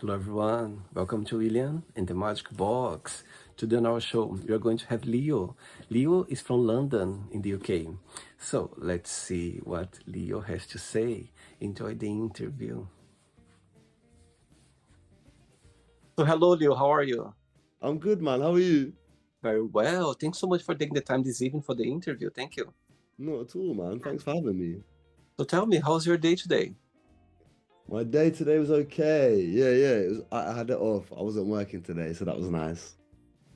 Hello, everyone. Welcome to William and the Magic Box. Today on our show, we are going to have Leo. Leo is from London in the UK. So let's see what Leo has to say. Enjoy the interview. So, hello, Leo. How are you? I'm good, man. How are you? Very well. Thanks so much for taking the time this evening for the interview. Thank you. Not at all, man. Thanks for having me. So, tell me, how's your day today? My day today was okay. Yeah. It was. I had it off. I wasn't working today, so that was nice.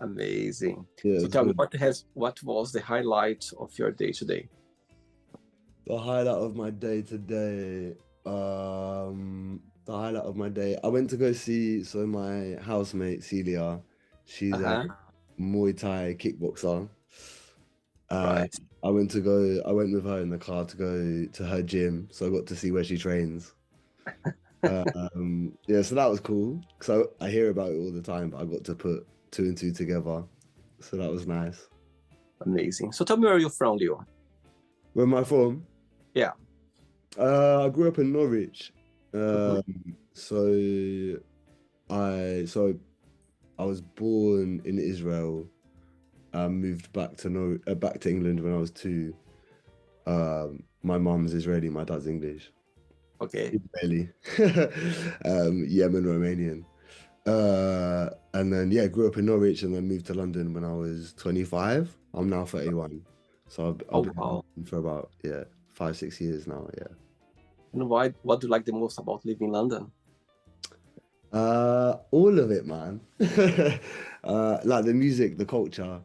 Amazing. Yeah, it So, was tell me, good. what was the highlight of your day today? The highlight of my day today. The highlight of my day. I went to go see. So my housemate Celia, she's a Uh-huh. Muay Thai kickboxer. Uh, Right. I went to go. I went with her in the car to go to her gym, so I got to see where she trains. Yeah, so that was cool. So I hear about it all the time, but I got to put two and two together. So that was nice. Amazing. So, tell me where you're from, Leo. Where am I from? Yeah. I grew up in Norwich. Mhm. So so I was born in Israel. I moved back to England when I was two. My mum's Israeli, my dad's English. Okay. Israeli. Yemen, Romanian. And then yeah, grew up in Norwich and then moved to London when I was 25. I'm now 31. So I've Oh, been in wow. London for about 5, 6 years now. Yeah. And what do you like the most about living in London? All of it, man. Like the music, the culture.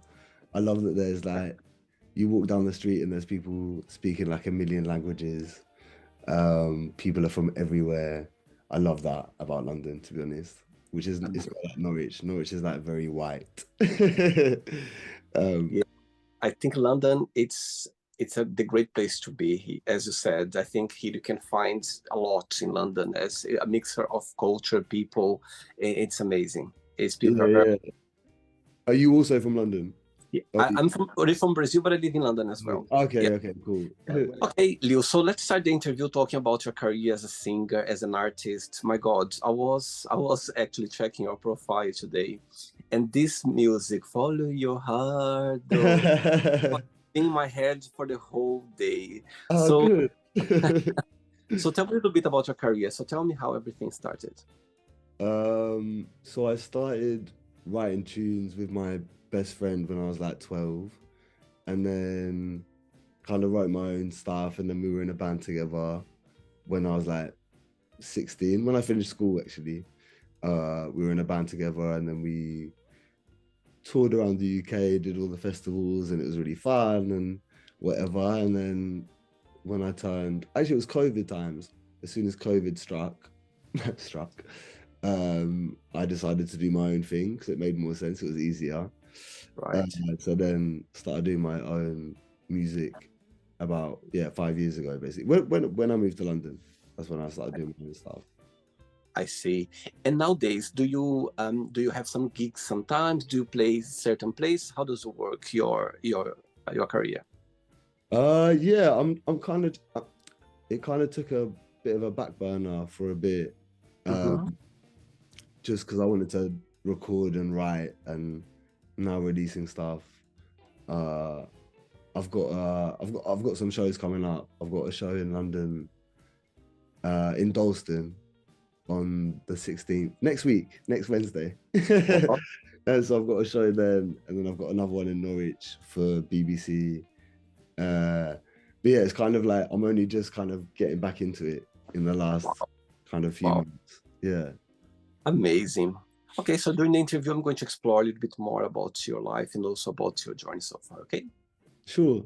I love that there's like you walk down the street and there's people speaking like a million languages. People are from everywhere. I love that about London, to be honest. Which is Um, it's not like Norwich. Norwich is like very white. um, yeah, I think London it's the great place to be. As you said, I think here you can find a lot in London as a mixture of culture, people. It's amazing. It's people yeah, are very. yeah. Are you also from London? Yeah, Oh, I'm from Brazil, but I live in London as well. Yeah. okay, cool. Okay, Leo. So let's start the interview talking about your career as a singer, as an artist. My God, I was actually checking your profile today, and this music, "Follow Your Heart," though, in my head for the whole day. Oh, So, good. so tell me a little bit about your career. So tell me how everything started. So I started writing tunes with my best friend when I was like 12, and then kind of wrote my own stuff, and then we were in a band together when I was like 16, when I finished school actually. We were in a band together and then we toured around the UK, did all the festivals, and it was really fun and whatever. And then when I turned, actually, it was COVID times. As soon as COVID struck, I decided to do my own thing because it made more sense. It was easier. Uh, Right. so then started doing my own music about 5 years ago, basically. When I moved to London, that's when I started doing my own stuff. I see. And nowadays, do you have some gigs sometimes? Do you play certain place? How does it work your career? Yeah, I'm kind of. It kind of took a bit of a back burner for a bit, Mm-hmm. just because I wanted to record and write, and now releasing stuff. Uh, I've got some shows coming up. I've got a show in London, in Dalston on the 16th next week, next Wednesday. And so I've got a show then, and then I've got another one in Norwich for BBC. Uh, but yeah, it's kind of like I'm only just kind of getting back into it in the last kind of few Wow, months. Yeah, amazing. Okay, so during the interview, I'm going to explore a little bit more about your life and also about your journey so far, okay? sure.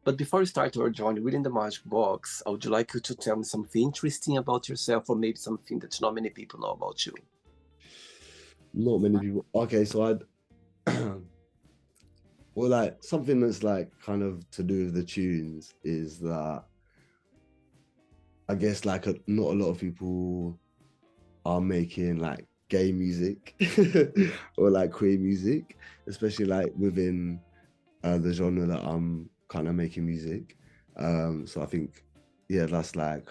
But before we start our journey within the magic box, I would like you to tell me something interesting about yourself or maybe something that not many people know about you. Not many people. Okay, so well, like something that's like kind of to do with the tunes is that I guess like not a lot of people are making like gay music or like queer music, especially like within the genre that I'm kind of making music. So I think, yeah, that's like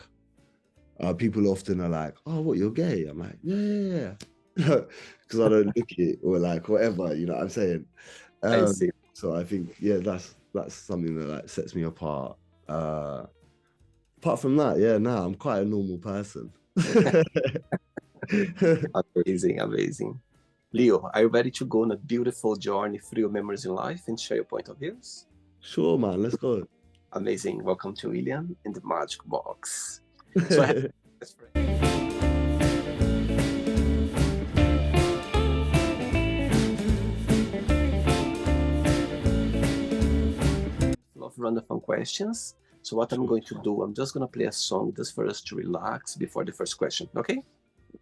People often are like, "Oh, what, you're gay?" I'm like, "Yeah, because I don't look it or like whatever." You know what I'm saying? I see. So I think yeah, that's something that like sets me apart. Apart from that, yeah, no, I'm quite a normal person. Amazing, amazing. Leo, are you ready to go on a beautiful journey through your memories in life and share your point of views? Sure, man, let's go. Amazing. Welcome to William in the Magic Box. So I have this friend. Of random fun questions. So what I'm going to do, I'm just gonna play a song just for us to relax before the first question. Okay?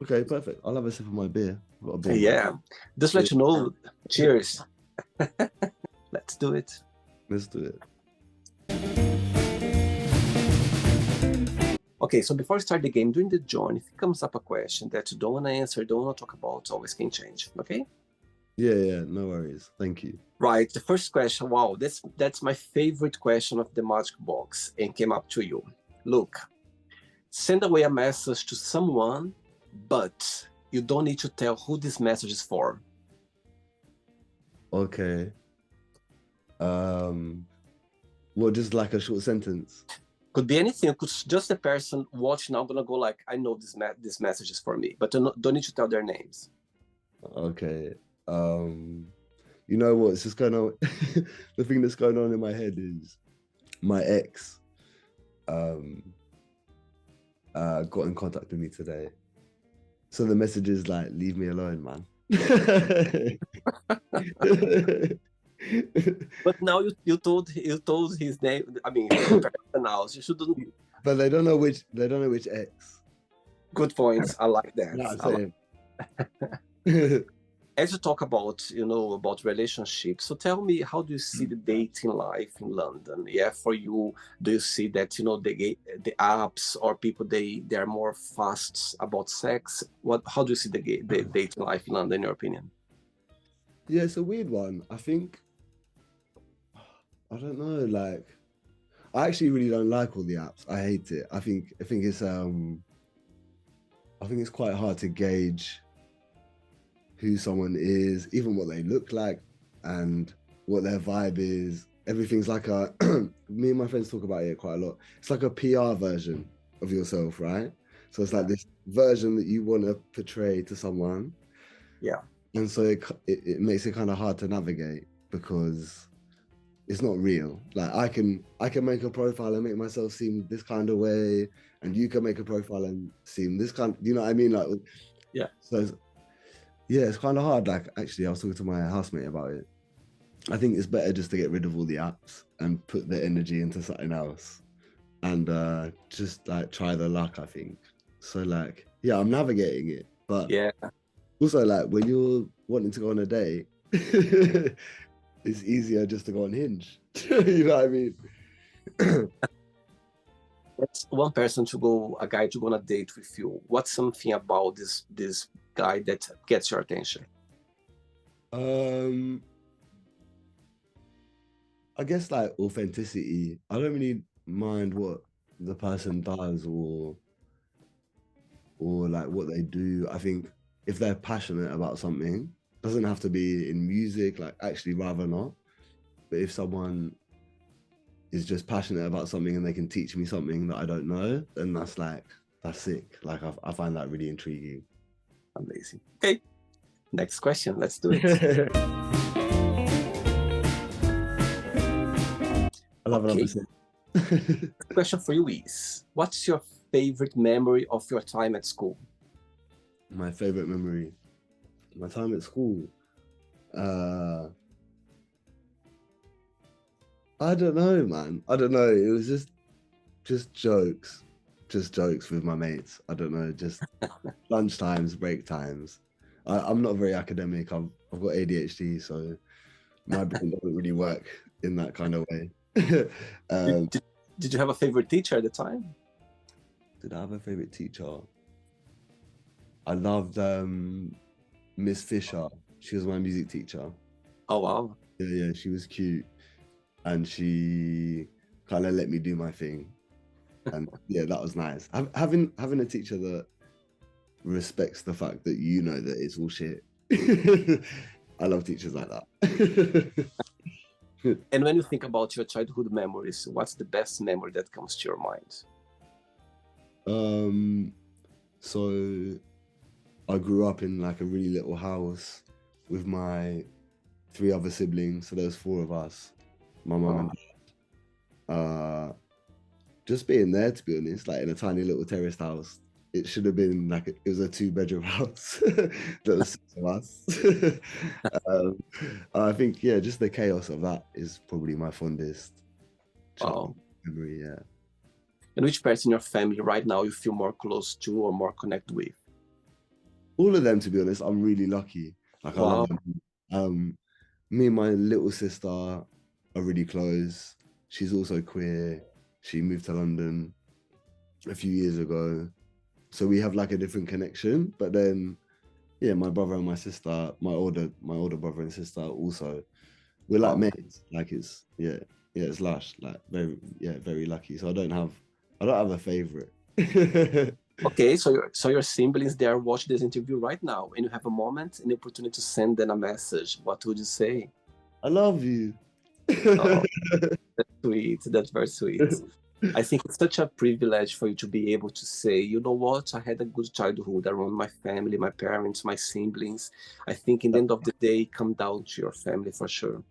Okay, perfect. I'll have a sip of my beer. I've got a beer. Yeah. Just let you know. Cheers. Let's do it. Let's do it. Okay, so before we start the game, during the journey, if it comes up a question that you don't want to answer, don't want to talk about, always can change. Okay? Yeah, no worries. Thank you. Right. The first question. Wow, that's my favorite question of the Magic Box, and came up to you. Look, send away a message to someone, but you don't need to tell who this message is for. Okay. Well, just like a short sentence. Could be anything. Could just the person watching now gonna go like, I know this message is for me, but don't need to tell their names. Okay. You know what's just going on? The thing that's going on in my head is my ex got in contact with me today. So the message is like, leave me alone, man. But now you told his name. I mean, now you shouldn't. But they don't know which ex. Good points. I like that. No, I'm saying. As you talk about, about relationships, so tell me, how do you see the dating life in London? Yeah, for you, do you see that the apps or people they are more fast about sex? How do you see the dating life in London, in your opinion? Yeah, it's a weird one. I think I don't know. Like, I actually really don't like all the apps. I hate it. I think it's quite hard to gauge who someone is, even what they look like and what their vibe is. Everything's like a me and my friends talk about it quite a lot. It's like a PR version of yourself, right? So it's like this version that you want to portray to someone. Yeah. And so it makes it kind of hard to navigate because it's not real. Like I can make a profile and make myself seem this kind of way, and you can make a profile and seem this kind. You know what I mean? Like, yeah. So it's kind of hard. Like actually, I was talking to my housemate about it. I think it's better just to get rid of all the apps and put the energy into something else, and just like try the luck. I think so. Like, yeah, I'm navigating it, but yeah. Also, like when you're wanting to go on a date, it's easier just to go on Hinge. You know what I mean? That's one person a guy to go on a date with you. What's something about this guy that gets your attention? I guess like authenticity. I don't really mind what the person does or like what they do. I think if they're passionate about something, doesn't have to be in music, like actually rather not. But if someone is just passionate about something and they can teach me something that I don't know, then that's sick. Like I find that really intriguing. Amazing. Okay, next question. Let's do it. I love another sip. Question for you is, what's your favorite memory of your time at school? My favorite memory, my time at school. I don't know, man. I don't know. It was just jokes with my mates. I don't know, just lunch times, break times. I'm not very academic. I've got ADHD, so my brain doesn't really work in that kind of way. Did you have a favorite teacher at the time? Did I have a favorite teacher? I loved Miss Fisher. She was my music teacher. Oh wow. Yeah, she was cute. And she kind of let me do my thing. And yeah, that was nice. Having a teacher that respects the fact that you know that it's all shit. I love teachers like that. And when you think about your childhood memories, what's the best memory that comes to your mind? So I grew up in like a really little house with my three other siblings. So there's four of us, my mum Oh, and uh just being there, to be honest, like in a tiny little terraced house. It should have been like it was a 2-bedroom house. That was 6 of us. um, I think yeah, just the chaos of that is probably my fondest wow. childhood memory. Yeah, And which person in your family right now you feel more close to or more connected with? all of them, to be honest, I'm really lucky. Like I love Wow. them. Um, Me and my little sister are really close. She's also queer. She moved to London a few years ago. So we have like a different connection. But then yeah, my brother and my sister, my older brother and sister also, we're like Wow. mates. Like it's lush. Like very lucky. So I don't have a favorite. Okay, so your siblings they are watching this interview right now, and you have a moment, an opportunity to send them a message. What would you say? I love you. Oh, sweet. That's very sweet. I think it's such a privilege for you to be able to say, you know what, I had a good childhood around my family, my parents, my siblings. I think in the end of the day, come down to your family for sure.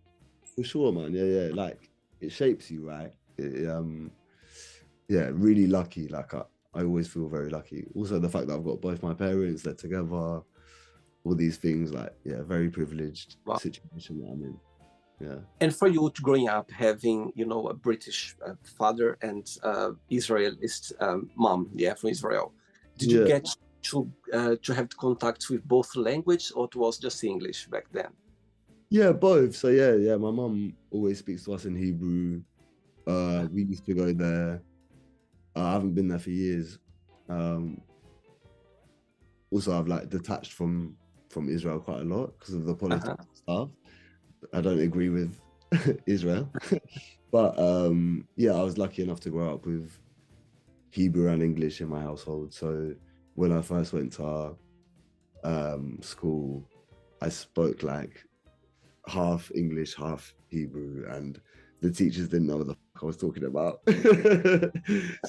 For sure, man. Yeah. Like it shapes you, right? Yeah, really lucky. Like I always feel very lucky. Also, the fact that I've got both my parents, they're together, all these things, like yeah, very privileged Wow. situation that I'm in. Yeah. And for you to growing up having, a British father and Israelist mom, yeah, from Israel, did you Yeah. get to have contact with both language, or it was just English back then? Yeah, both. So yeah. My mum always speaks to us in Hebrew. We used to go there. I haven't been there for years. Um, Also, I've like detached from Israel quite a lot because of the politics Uh-huh. and stuff. I don't agree with Israel, but yeah, I was lucky enough to grow up with Hebrew and English in my household. So when I first went to school, I spoke like half English, half Hebrew, and the teachers didn't know what the fuck I was talking about.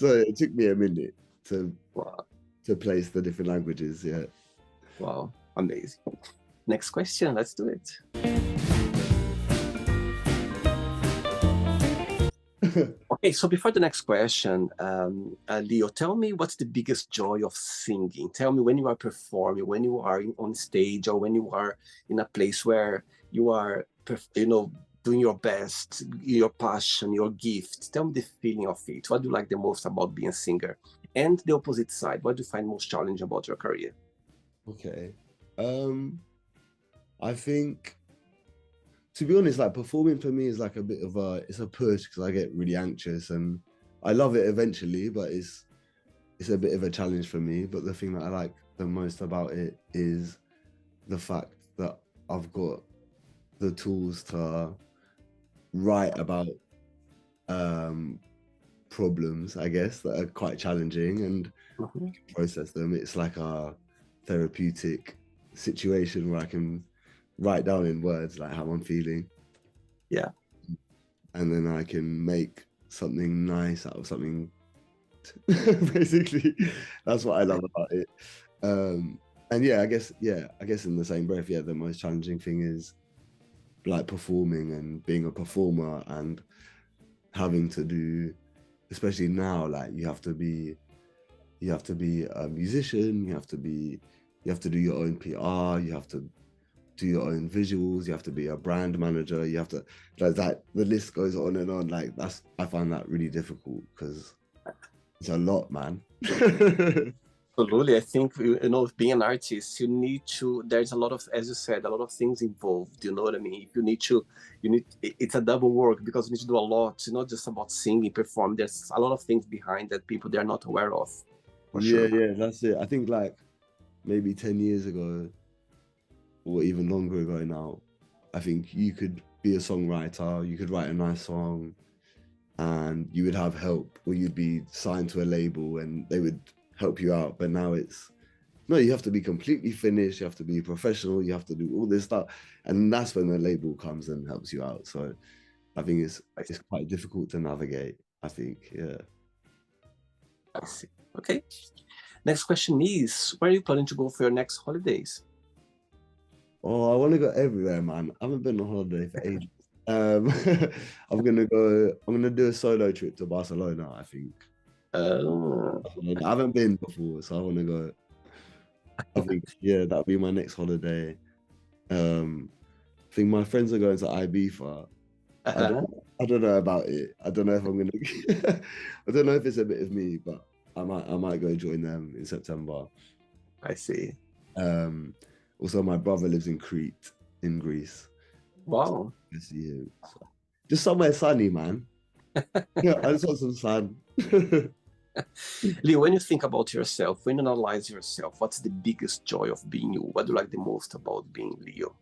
So it took me a minute to Wow. to place the different languages. Yeah. Wow. Amazing. Next question. Let's do it. Okay, so before the next question, Leo, tell me what's the biggest joy of singing? Tell me when you are performing, when you are on stage, or when you are in a place where you are, doing your best, your passion, your gift. Tell me the feeling of it. What do you like the most about being a singer? And the opposite side, what do you find most challenging about your career? Okay. I think, to be honest, like performing for me is like a bit of it's a push because I get really anxious and I love it eventually, but it's a bit of a challenge for me. But the thing that I like the most about it is the fact that I've got the tools to write about um problems, I guess, that are quite challenging and Mhm. process them. It's like a therapeutic situation where I can write down in words like how I'm feeling, Yeah. and then I can make something nice out of something. Basically, that's what I love about it. And I guess in the same breath, yeah, the most challenging thing is like performing and being a performer and having to do, especially now, like you have to be a musician, you have to do your own PR, you have to do your own visuals, you have to be a brand manager, you have to like that, the list goes on and on. Like I find that really difficult because it's a lot, man. Absolutely. I think, being an artist, you need to, there's a lot of, as you said, a lot of things involved. You know what I mean? If you need to, it's a double work because you need to do a lot. It's not just about singing, perform. There's a lot of things behind that people they're not aware of, for sure. Yeah, that's it. I think like maybe 10 years ago or even longer ago now, I think you could be a songwriter, you could write a nice song, and you would have help, or you'd be signed to a label and they would help you out. But now it's no, you have to be completely finished, you have to be professional, you have to do all this stuff. And that's when the label comes and helps you out. So I think it's quite difficult to navigate, I think. Yeah. I see. Okay. Next question is, where are you planning to go for your next holidays? Oh, I want to go everywhere, man. I haven't been on holiday for ages. I'm gonna do a solo trip to Barcelona, I think. I haven't been before, so I want to go. I think, yeah, that'll be my next holiday. I think my friends are going to Ibiza. I don't know about it. I don't know if I'm gonna. I don't know if it's a bit of me, but I might go join them in September. I see. Also, my brother lives in Crete in Greece. Wow. I see him. So, just somewhere sunny, man. Yeah, I just want some sun. Leo, when you think about yourself, when you analyze yourself, what's the biggest joy of being you? What do you like the most about being Leo?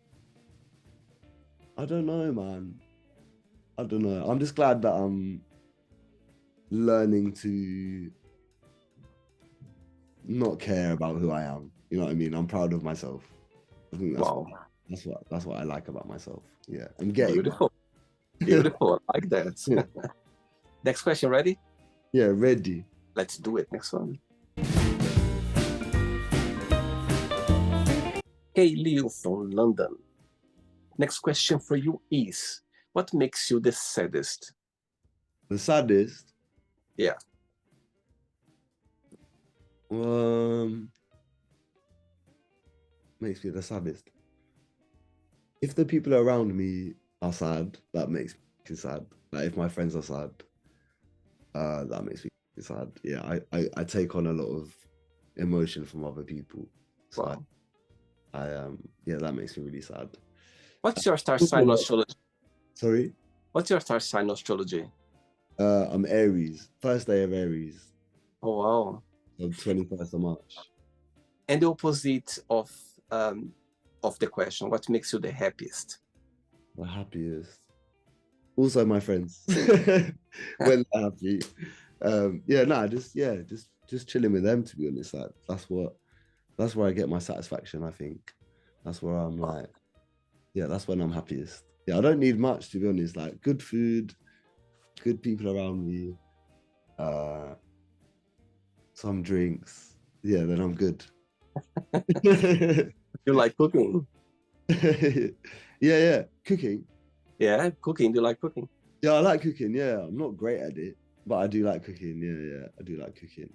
I don't know, man. I don't know. I'm just glad that I'm learning to not care about who I am. You know what I mean? I'm proud of myself. I think that's what I like about myself. Yeah, I'm getting beautiful. Beautiful. I like that. Yeah. Next question, ready? Yeah, ready. Let's do it. Next one. Hey, Leo from London. Next question for you is, what makes you the saddest? The saddest? Yeah. Makes me the saddest. If the people around me are sad, that makes me sad. Like if my friends are sad, that makes me sad. Yeah, I take on a lot of emotion from other people. So wow. Yeah, that makes me really sad. What's your star sign astrology? Sorry? What's your star sign astrology? I'm Aries. First day of Aries. Oh wow. So 21st of March. And the opposite of the question, what makes you the happiest? The happiest. Also my friends. When they're happy. Just chilling with them, to be honest. That's where I get my satisfaction, I think. That's where I'm like, yeah, that's when I'm happiest. Yeah, I don't need much, to be honest. Like good food, good people around me, some drinks. Yeah, then I'm good. You like cooking? Yeah, cooking. Yeah, cooking. Do you like cooking? Yeah, I like cooking. Yeah, I'm not great at it, but I do like cooking. Yeah, I do like cooking.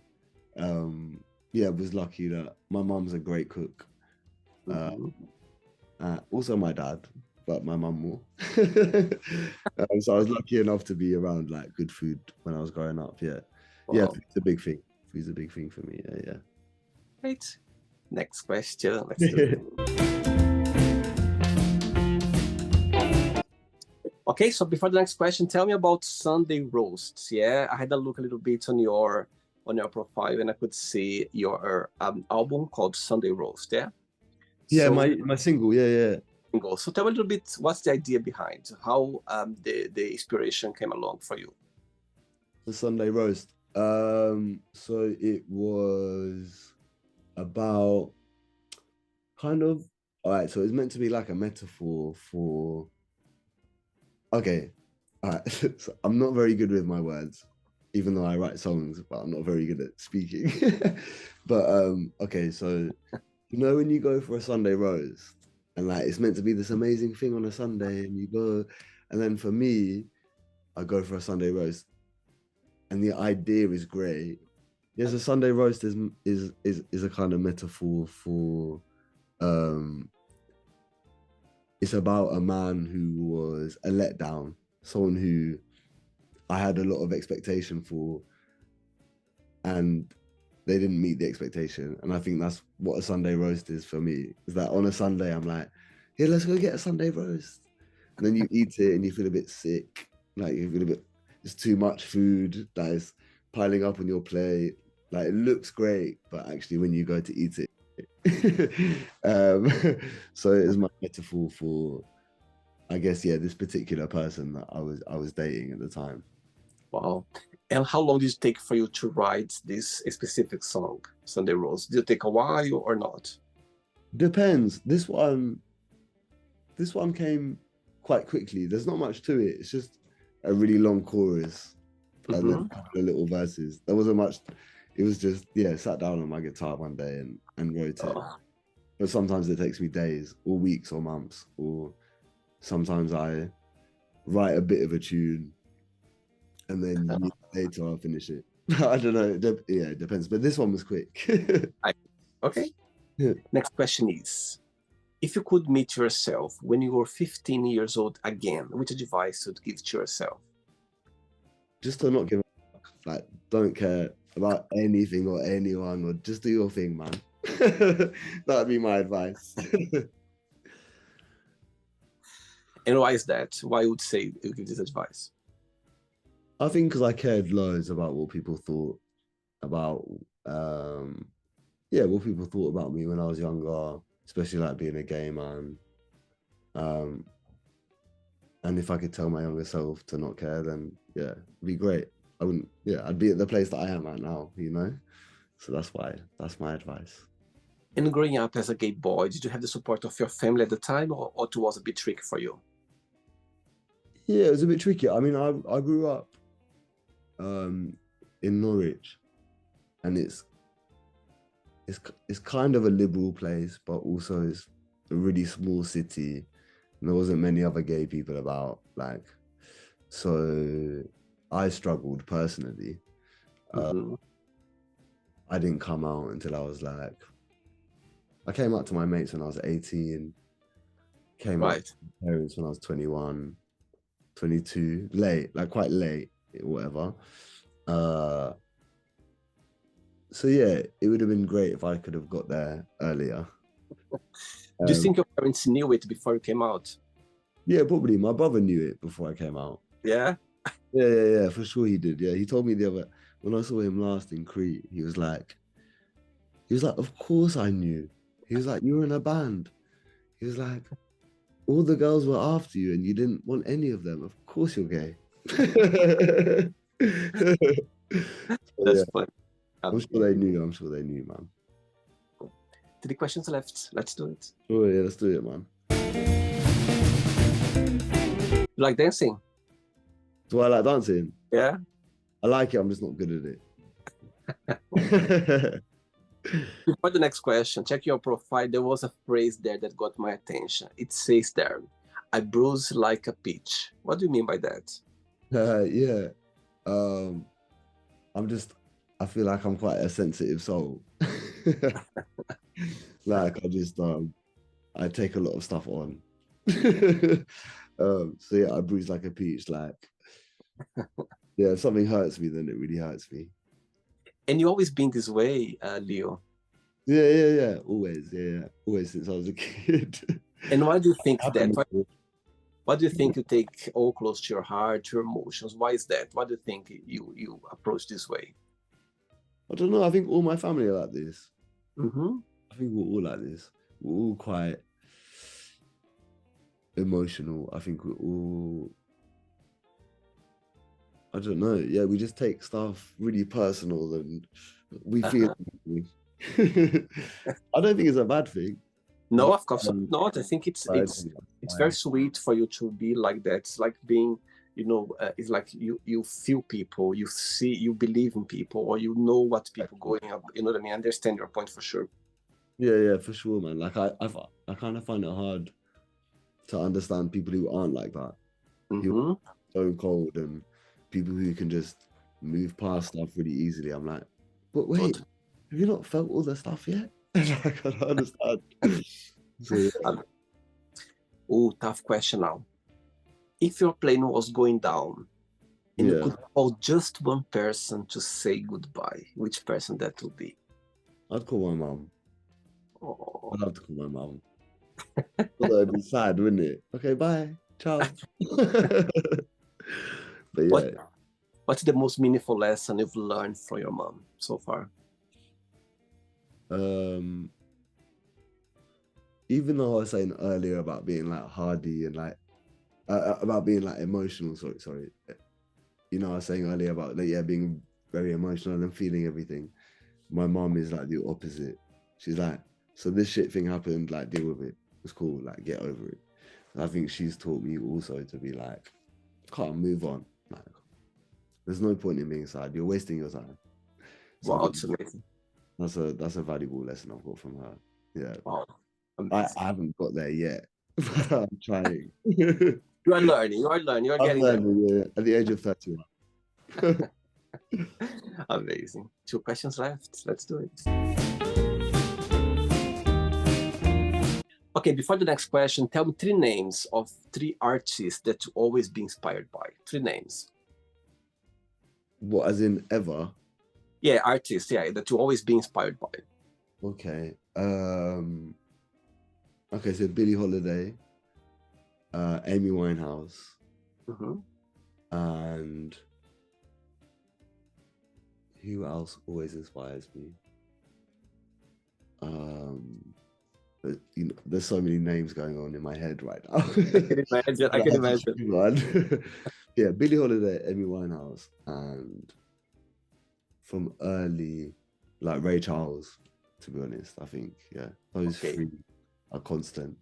Yeah, I was lucky that my mum's a great cook. Also my dad, but my mum more. So I was lucky enough to be around like good food when I was growing up. Yeah, wow. Yeah, food's a big thing. Food's a big thing for me. Yeah. Great. Next question. Let's do it. Okay, so before the next question, tell me about Sunday roasts. Yeah, I had a look a little bit on your profile, and I could see your album called Sunday Roast. Yeah. Yeah, so, my single. Yeah. Single. So tell me a little bit, what's the idea behind? How the inspiration came along for you? The Sunday roast. So it was about kind of all right. So it's meant to be like a metaphor for. Okay, all right. So I'm not very good with my words, even though I write songs, but I'm not very good at speaking. But okay, so you know when you go for a Sunday roast and like it's meant to be this amazing thing on a Sunday, and you go, and then for me, I go for a Sunday roast, and the idea is great. Yes, a Sunday roast is a kind of metaphor for it's about a man who was a letdown, someone who I had a lot of expectation for, and they didn't meet the expectation. And I think that's what a Sunday roast is for me. Is that on a Sunday, I'm like, yeah, let's go get a Sunday roast. And then you eat it and you feel a bit sick. Like you feel a bit, it's too much food that is piling up on your plate. Like it looks great, but actually when you go to eat it, so it is my metaphor for, I guess, yeah, this particular person that I was dating at the time. Wow. And how long did it take for you to write this specific song, Sunday Rose? Did it take a while or not? Depends. This one came quite quickly. There's not much to it. It's just a really long chorus and then a couple of little verses. There wasn't much. It was just, yeah, sat down on my guitar one day and wrote it. Oh, But sometimes it takes me days or weeks or months, or sometimes I write a bit of a tune and then years later I'll finish it. I don't know. Yeah, it depends. But this one was quick. okay. Yeah. Next question is, if you could meet yourself when you were 15 years old again, which advice would you give to yourself? Just to not give a fuck. Like, don't care about anything or anyone, or just do your thing, man. That'd be my advice. And why is that? Why would say you give this advice? I think because I cared loads about what people thought about, what people thought about me when I was younger, especially like being a gay man. And if I could tell my younger self to not care, then yeah, it'd be great. I'd be at the place that I am at now, you know? So that's my advice. And growing up as a gay boy, did you have the support of your family at the time, or it was a bit tricky for you? Yeah, it was a bit tricky. I mean, I grew up in Norwich, and it's kind of a liberal place, but also it's a really small city, and there wasn't many other gay people about. Like, so I struggled personally. I didn't come out until I came out to my mates when I was 18, came out to my parents when I was 21, 22, quite late, whatever. So yeah, it would have been great if I could have got there earlier. Do you think your parents knew it before you came out? Yeah, probably. My brother knew it before I came out. Yeah? Yeah, for sure he did. Yeah, he told me when I saw him last in Crete, he was like, of course I knew. He was like, you were in a band. He was like, all the girls were after you and you didn't want any of them. Of course you're gay. That's funny. I'm sure they knew, man. 3 questions left. Let's do it. Oh yeah, let's do it, man. You like dancing? Do I like dancing? Yeah. I like it, I'm just not good at it. Before the next question, check your profile. There was a phrase there that got my attention. It says there, I bruise like a peach. What do you mean by that? Yeah. I feel like I'm quite a sensitive soul. Like I take a lot of stuff on. So yeah, I bruise like a peach. Like, yeah, if something hurts me, then it really hurts me. And you always been this way, Leo? Yeah. Always, yeah. Always since I was a kid. And why do you think that? Why do you think you take all close to your heart, your emotions? Why is that? Why do you think you approach this way? I don't know. I think all my family are like this. Mm-hmm. I think we're all like this. We're all quite emotional. I think we're all, I don't know. Yeah, we just take stuff really personal and we feel. I don't think it's a bad thing. No, of course not. I think it's very sweet for you to be like that. It's like being, it's like you feel people, you see, you believe in people, or you know what people going up. You know what I mean? I understand your point for sure. Yeah, for sure, man. Like I kind of find it hard to understand people who aren't like that. Mm-hmm. So cold, and people who can just move past stuff really easily. I'm like, but wait, have you not felt all the stuff yet? I can't understand. So, yeah. Oh, tough question now. If your plane was going down and you could call just one person to say goodbye, which person that would be? I'd call my mum. Oh. I'd love to call my mum. Although it'd be sad, wouldn't it? Okay, bye. Ciao. But yeah. What's the most meaningful lesson you've learned from your mom so far? Even though I was saying earlier about being like hardy and like about being like emotional, sorry, I was saying earlier about like, being very emotional and feeling everything. My mom is like the opposite. She's like, so this shit thing happened, like deal with it. It's cool, like get over it. And I think she's taught me also to be like, can't move on. Like, there's no point in being sad. You're wasting your time. So Wow, it's amazing. That's a valuable lesson I've got from her. Yeah. Wow. I haven't got there yet. But I'm trying. You are learning. You are learning. You are I'm getting there. learning, yeah, at the age of 31. Amazing. 2 questions left. Let's do it. Okay, before the next question, tell me 3 names of 3 artists that you always be inspired by. 3 names. What, as in ever? Yeah, artists, yeah, that you always be inspired by. Okay. Okay, so Billie Holiday, Amy Winehouse, Mm-hmm. and who else always inspires me? But, there's so many names going on in my head right now. I can imagine. Yeah, Billie Holiday, Amy Winehouse, and from early, like Ray Charles, to be honest, I think, yeah, those 3 are constant.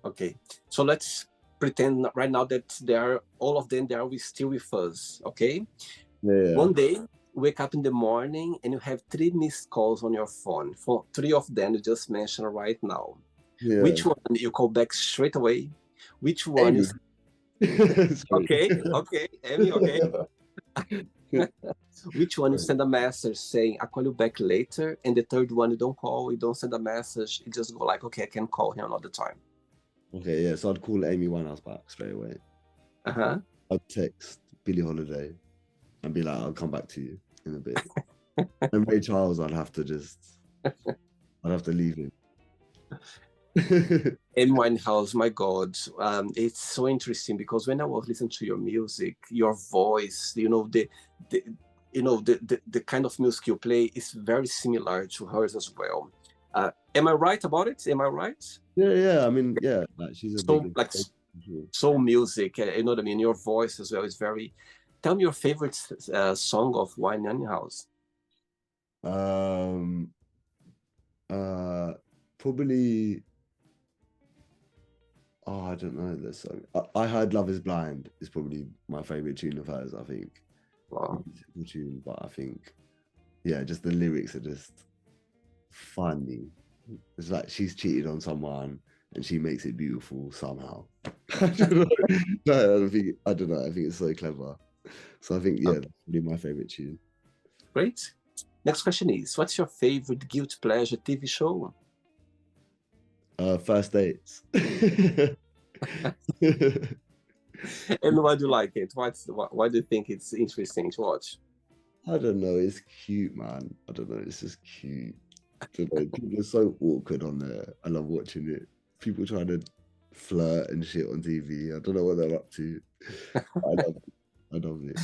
Okay, so let's pretend right now that all of them, they are still with us, okay? Yeah. One day, wake up in the morning and you have 3 missed calls on your phone. For 3 of them you just mentioned right now. Yeah. Which one you call back straight away? Which one is okay, Amy, okay. Which one you send a message saying I'll call you back later, and the third one you don't call, you don't send a message, you just go like, okay, I can call him another time. Okay, yeah, so I'd call Amy Winehouse back straight away. I'd text Billie Holiday and be like, I'll come back to you in a bit. And Ray Charles, I'd have to leave him. Amy Winehouse, my God, it's so interesting because when I was listening to your music, your voice, the kind of music you play is very similar to hers as well. Am I right about it? Am I right? Yeah. I mean, yeah, like she's a soul music. You know what I mean? Your voice as well is very. Tell me your favorite song of Winehouse. Probably. Oh, I don't know this song. I Heard Love Is Blind is probably my favorite tune of hers, I think. Wow. Simple tune, but I think, yeah, just the lyrics are just funny. It's like she's cheated on someone and she makes it beautiful somehow. I don't know. I think it's so clever. So I think, yeah, that's really my favorite tune. Great. Next question is, what's your favorite guilty pleasure TV show? First Dates. And why do you like it? Why do you think it's interesting to watch? I don't know. It's cute, man. I don't know. It's just cute. I don't know. People are so awkward on there. I love watching it. People trying to flirt and shit on TV. I don't know what they're up to. I love it.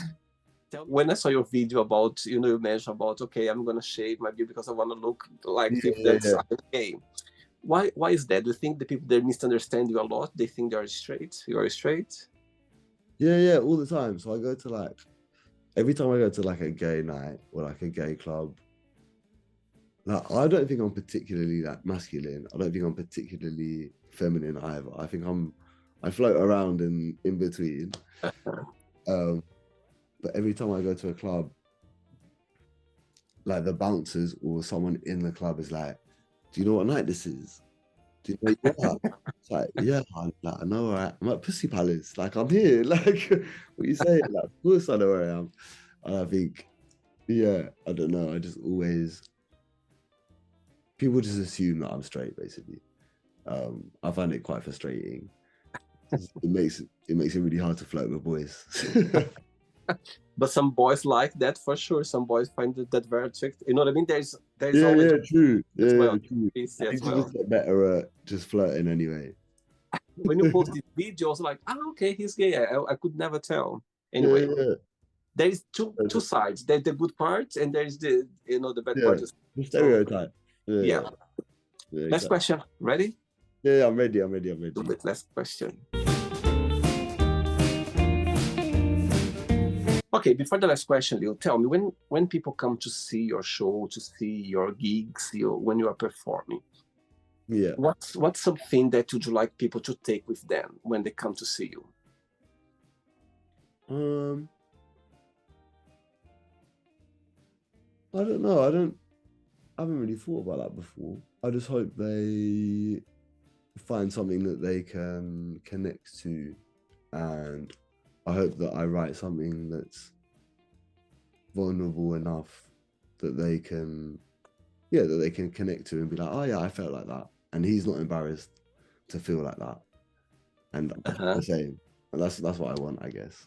When I saw your video about, you mentioned about, okay, I'm gonna shave my beard because I want to look like that's okay. Why is that? Do you think the people they misunderstand you a lot? They think you are straight? Yeah, all the time. So I go to every time I go to a gay night or a gay club, I don't think I'm particularly masculine. I don't think I'm particularly feminine either. I think I float around in between. But every time I go to a club, the bouncers or someone in the club is like, do you know what night this is? Do you know what? It's like, yeah, I know where I'm at Pussy Palace. I'm here. What you saying? Of course I know where I am. And I think, yeah, I don't know. I just always, people just assume that I'm straight, basically. I find it quite frustrating. It makes it really hard to flirt with boys. But some boys like that for sure. Some boys find that very attractive. You know what I mean? There's always true. True. I think you just get better at just flirting anyway. When you post this video, I was like, okay, he's gay. I could never tell. Anyway, there is two sides. There's the good part, and there's the bad part. The stereotype. Yeah. Last question. Ready? Yeah, I'm ready. Last question. Okay, before the last question, Leo, tell me when people come to see your show, to see your gigs, when you are performing, Yeah. what's something that would you like people to take with them when they come to see you? I don't know. I haven't really thought about that before. I just hope they find something that they can connect to, and I hope that I write something that's vulnerable enough that they can, yeah, that they can connect to and be like, oh yeah, I felt like that, and he's not embarrassed to feel like that, and the same. And that's what I want, I guess.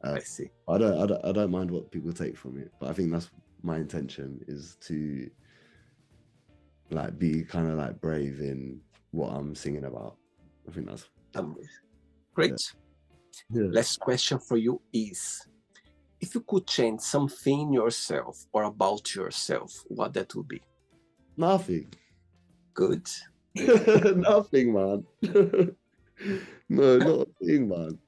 I see. I don't mind what people take from it, but I think that's my intention, is to like be kind of like brave in what I'm singing about. I think that's great. Yeah. Last question for you is, if you could change something in yourself or about yourself, what that would be? Nothing. Good. Nothing, man. No, not a thing, man.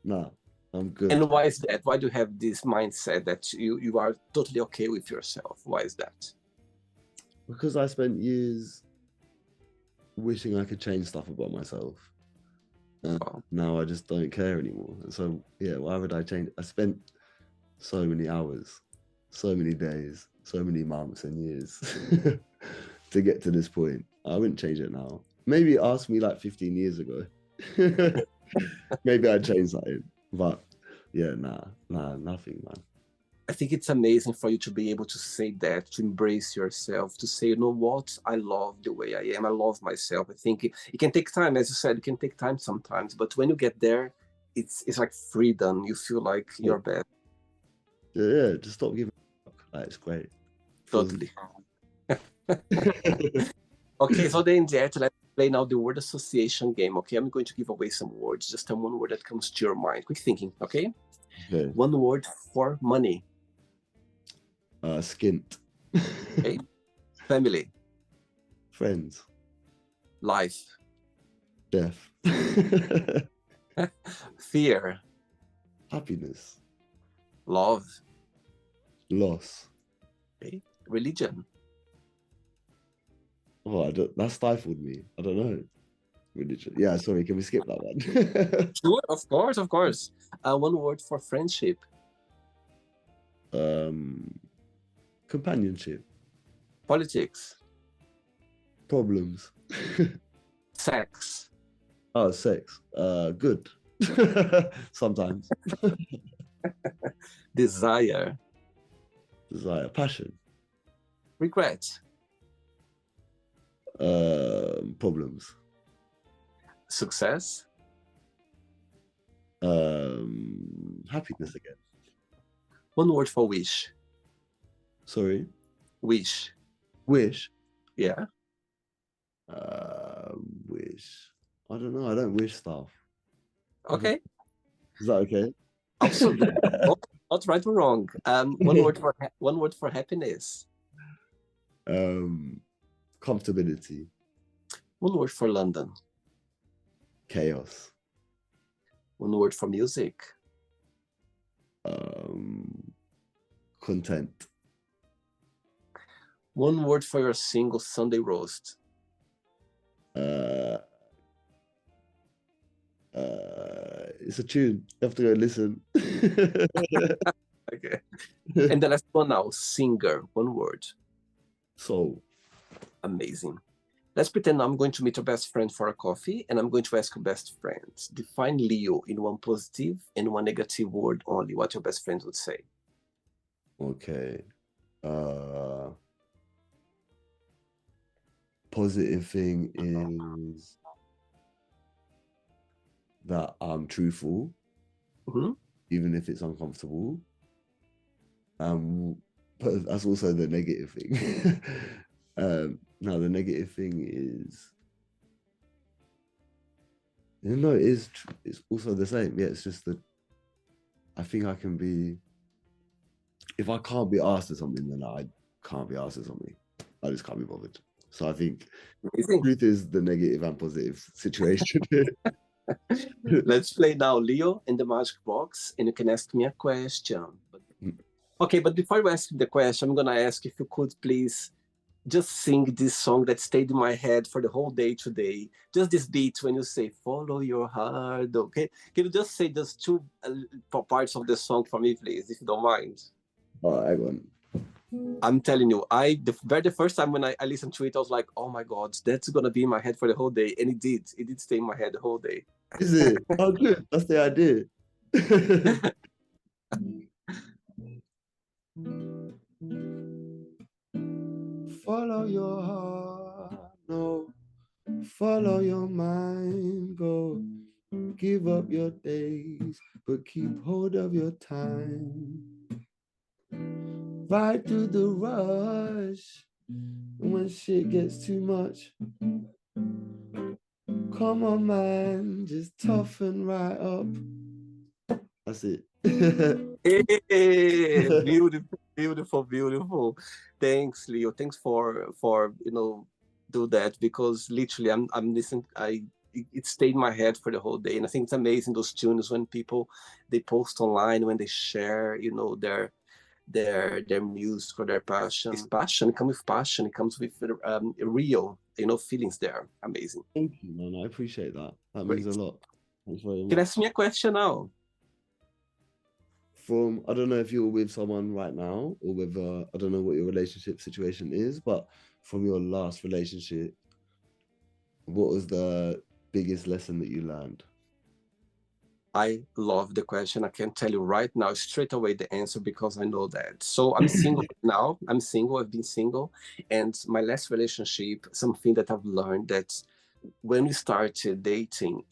Nah, I'm good. And why is that? Why do you have this mindset that you are totally okay with yourself? Why is that? Because I spent years wishing I could change stuff about myself. Now I just don't care anymore. So yeah, why would I change? I spent so many hours, so many days, so many months and years to get to this point. I wouldn't change it now. Maybe ask me like 15 years ago. Maybe I'd change something. But yeah, nah, nothing, man. I think it's amazing for you to be able to say that, to embrace yourself, to say, you know what, I love the way I am. I love myself. I think it can take time, as you said, it can take time sometimes. But when you get there, it's like freedom. You feel like you're best. Yeah, just stop giving up. Like, it's great. Totally. Okay, so then let's play now the word association game. Okay, I'm going to give away some words. Just tell one word that comes to your mind. Quick thinking, okay? Okay. One word for money. Skint. Okay. Family. Friends. Life. Death. Fear. Happiness. Love. Loss. Okay. Religion. Oh, that stifled me. I don't know. Religion. Yeah, sorry. Can we skip that one? Sure, of course. One word for friendship. Companionship. Politics. Problems. Sex. Oh, sex. Good. Sometimes. Desire. Passion. Regret. Problems. Success. Happiness again. One word for wish. Sorry. Wish. Wish. Yeah. Wish. I don't know. I don't wish stuff. Okay. Is that okay? Absolutely. Not right or wrong. One word for happiness. Comfortability. One word for London. Chaos. One word for music. Content. One word for your single Sunday roast. It's a tune. You have to go listen. Okay. And the last one now, singer. One word. Soul. Amazing. Let's pretend I'm going to meet your best friend for a coffee, and I'm going to ask your best friend, define Leo in one positive and one negative word only, what your best friend would say. Okay. Positive thing is that I'm truthful, even if it's uncomfortable. But that's also the negative thing. Now the negative thing is, it's also the same. Yeah, it's just that I think I can be, if I can't be asked to something, then I can't be asked to something. I just can't be bothered. So I think truth is the negative and positive situation. Let's play now, Leo, in the magic box, and you can ask me a question. Okay, but before you ask the question, I'm gonna ask if you could please just sing this song that stayed in my head for the whole day today. Just this beat when you say "Follow your heart." Okay, can you just say just two parts of the song for me, please, if you don't mind? Oh, hang on. I'm telling you, the first time when I listened to it, I was like, "Oh my God, that's gonna be in my head for the whole day," and it did. It did stay in my head the whole day. Is it? Oh, good. That's the idea. Follow your heart, no. Follow your mind, go. Give up your days, but keep hold of your time. Ride through the rush. And when shit gets too much, come on, man, just toughen right up. That's it. Hey, beautiful, beautiful, beautiful. Thanks, Leo. Thanks for do that, because literally I'm listening. It stayed in my head for the whole day, and I think it's amazing those tunes when people they post online, when they share their music or their passion. It's passion. It comes with passion. It comes with real feelings there. Amazing. Thank you, man. I appreciate that. That means a lot. Thanks very Can much. you ask me a question now? I don't know if you're with someone right now or whether, I don't know what your relationship situation is, but from your last relationship, what was the biggest lesson that you learned? I love the question. I can tell you right now, straight away, the answer, because I know that. So I'm single now. I'm single. I've been single. And my last relationship, something that I've learned that when we started dating,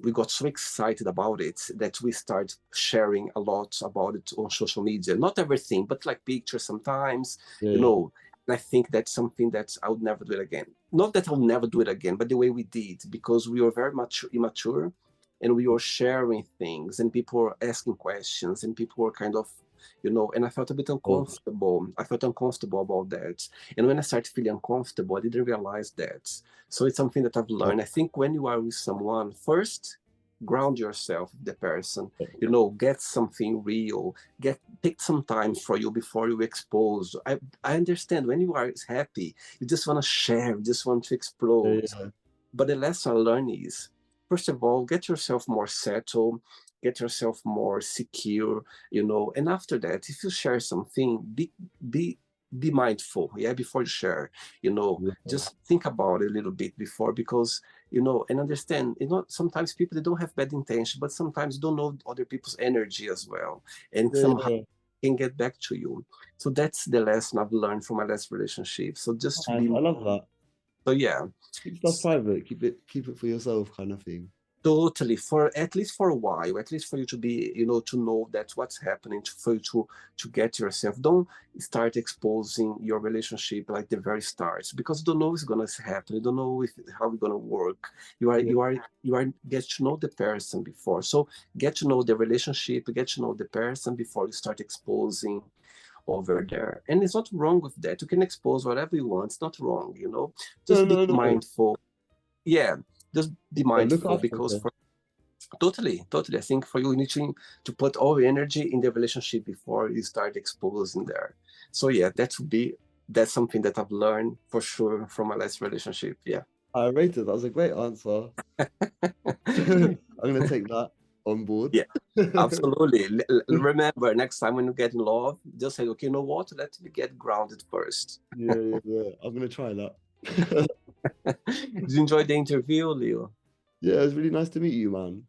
we got so excited about it that we start sharing a lot about it on social media. Not everything, but like pictures sometimes, Yeah. And I think that's something that I would never do it again. Not that I'll never do it again, but the way we did, because we were very much immature, and we were sharing things, and people were asking questions, and people were kind of, and I felt a bit uncomfortable. I felt uncomfortable about that. And when I started feeling uncomfortable, I didn't realize that. So it's something that I've learned. I think when you are with someone, first, ground yourself, the person, get something real, take some time for you before you expose. I understand when you are happy, you just want to share, you just want to explode. Yeah. But the lesson I learned is, first of all, get yourself more settled, get yourself more secure, and after that, if you share something, be mindful, before you share, just think about it a little bit before, because, and understand, sometimes people, they don't have bad intention, but sometimes don't know other people's energy as well, and somehow can get back to you. So that's the lesson I've learned from my last relationship. So just to be, I love that. so yeah. Keep stuff private, keep it for yourself, kind of thing. Totally, for at least for a while, at least for you to be, to know that's what's happening, for you to get yourself. Don't start exposing your relationship like the very start, because you don't know what's gonna happen. You don't know how it's gonna work. You are get to know the person before. So get to know the relationship, get to know the person before you start exposing over there. And it's not wrong with that. You can expose whatever you want. It's not wrong, Just be mindful. Yeah. Just be mindful, because totally. I think for you need to put all your energy in the relationship before you start exposing there. So yeah, that's something that I've learned for sure from my last relationship. Yeah. I rate it. That was a great answer. I'm gonna take that on board. Yeah, absolutely. Remember, next time when you get in love, just say, okay, you know what? Let me get grounded first. Yeah. I'm gonna try that. Did you enjoy the interview, Leo? Yeah, it was really nice to meet you, man.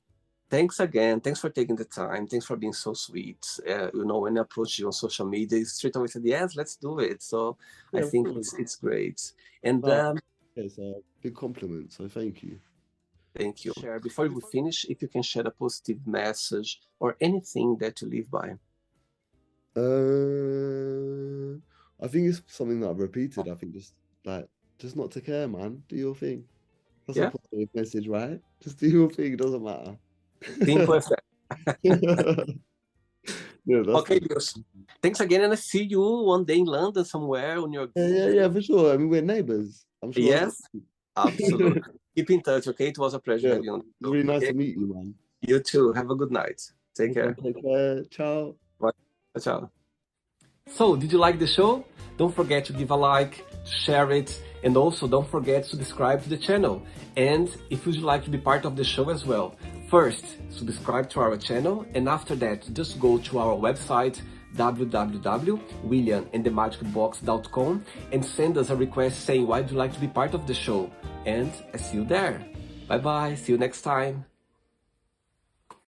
Thanks again. Thanks for taking the time. Thanks for being so sweet. When I approached you on social media, you straight away said, yes, let's do it. So I think it's great. And it's a big compliment. So thank you. Thank you. Share, before we finish, if you can share a positive message or anything that you live by. I think it's something that I've repeated. I think just not to care, man. Do your thing. That's a positive message, right? Just do your thing. It doesn't matter. Simple as that. Yeah, okay, Deus. Thanks again, and I see you one day in London somewhere on your. Yeah, for sure. I mean, we're neighbors. I'm sure. Yes, absolutely. Keep in touch, okay? It was a pleasure Yeah, having you on. it's really nice Okay? to meet you, man. You too. Have a good night. Take care. Take care. Ciao. Bye. Ciao. So, did you like the show? Don't forget to give a like, to share it, and also don't forget to subscribe to the channel. And if you'd like to be part of the show as well, first, subscribe to our channel, and after that, just go to our website, www.williamandthemagicbox.com, and send us a request saying why you'd like to be part of the show. And I see you there. Bye bye, see you next time.